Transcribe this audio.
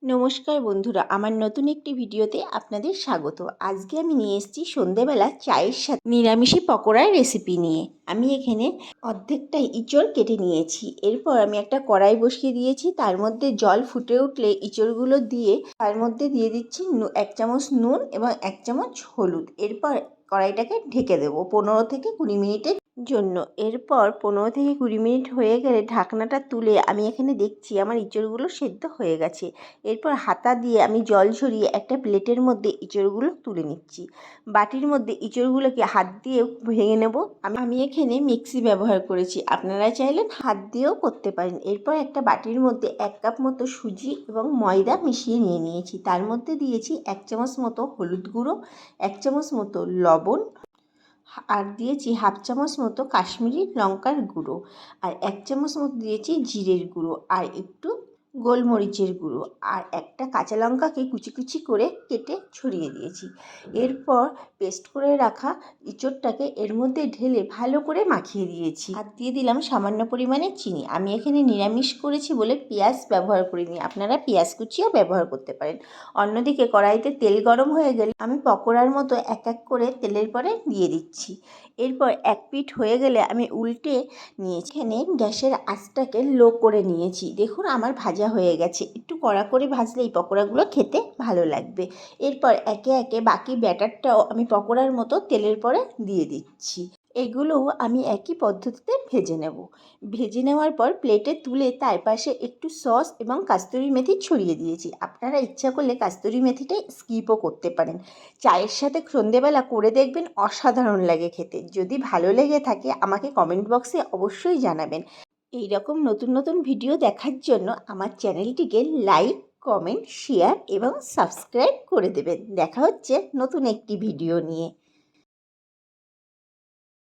নমস্কার বন্ধুরা, আমার নতুন একটি ভিডিওতে আপনাদের স্বাগত। আজকে আমি নিয়ে এসেছি সন্ধেবেলা চায়ের সাথে নিরামিষি পকোড়ার রেসিপি নিয়ে। আমি এখানে অর্ধেকটা ইঁচড় কেটে নিয়েছি। এরপর আমি একটা কড়াই বসিয়ে দিয়েছি, তার মধ্যে জল ফুটে উঠলে ইঁচড়গুলো দিয়ে তার মধ্যে দিয়ে দিচ্ছি 1 চামচ নুন এবং 1 চামচ হলুদ। এরপর কড়াইটাকে ঢেকে দেবো 15 থেকে 20 মিনিটের জন্য। এরপর 15 থেকে 20 মিনিট হয়ে গেলে ঢাকনাটা তুলে আমি এখানে দেখছি আমার ইঁচড়গুলো সেদ্ধ হয়ে গেছে। এরপর হাতা দিয়ে আমি জল ঝরিয়ে একটা প্লেটের মধ্যে ইঁচড়গুলো তুলে নিচ্ছি। বাটির মধ্যে ইঁচড়গুলোকে হাত দিয়ে ভেঙে নেব। আমি এখানে মিক্সি ব্যবহার করেছি, আপনারা চাইলে হাত দিয়েও করতে পারেন। এরপর একটা বাটির মধ্যে 1 কাপ মতো সুজি এবং ময়দা মিশিয়ে নিয়েছি। তার মধ্যে দিয়েছি 1 চামচ মতো হলুদ গুঁড়ো, 1 চামচ মতো লবণ, আর দিয়েছি হাফ চামচ মতো কাশ্মীরি লঙ্কার গুঁড়ো, আর 1 চামচ মতো দিয়েছি জিরের গুঁড়ো, আর একটু গোলমরিচের গুঁড়ো, আর একটা কাঁচা লঙ্কাকে কুচি কুচি করে কেটে ছড়িয়ে দিয়েছি। এরপর পেস্ট করে রাখা ইঁচড়টাকে এর মধ্যে ঢেলে ভালো করে মাখিয়ে দিয়েছি। আর দিয়ে দিলাম সামান্য পরিমাণে চিনি। আমি এখানে নিরামিষ করেছি বলে পেঁয়াজ ব্যবহার করিনি, আপনারা পেঁয়াজ কুচিও ব্যবহার করতে পারেন। অন্যদিকে কড়াইতে তেল গরম হয়ে গেলে আমি পকোড়ার মতো এক এক করে তেলের পরে দিয়ে দিচ্ছি। এরপর এক পিঠ হয়ে গেলে আমি উল্টে নিয়েছি। এখানে গ্যাসের আঁচটাকে লো করে নিয়েছি। দেখুন আমার ভাজা হয়ে গেছে। একটু কড়া করে ভাজলে এই পকোড়াগুলো খেতে ভালো লাগবে। এরপর একে একে বাকি ব্যাটারটাও আমি পকোড়ার মতো তেলের পরে দিয়ে দিচ্ছি। এগুলোও আমি একই পদ্ধতিতে ভেজে নেব। ভেজে নেওয়ার পর প্লেটে তুলে তার পাশে একটু সস এবং কাস্তুরি মেথি ছড়িয়ে দিয়েছি। আপনারা ইচ্ছা করলে কাস্তুরি মেথিটা স্কিপও করতে পারেন। চায়ের সাথে সন্ধেবেলা করে দেখবেন, অসাধারণ লাগে খেতে। যদি ভালো লেগে থাকে আমাকে কমেন্ট বক্সে অবশ্যই জানাবেন। এই রকম নতুন নতুন ভিডিও দেখার জন্য আমার চ্যানেলটিকে লাইক, কমেন্ট, শেয়ার এবং সাবস্ক্রাইব করে দেবেন। দেখা হচ্ছে নতুন একটি ভিডিও নিয়ে।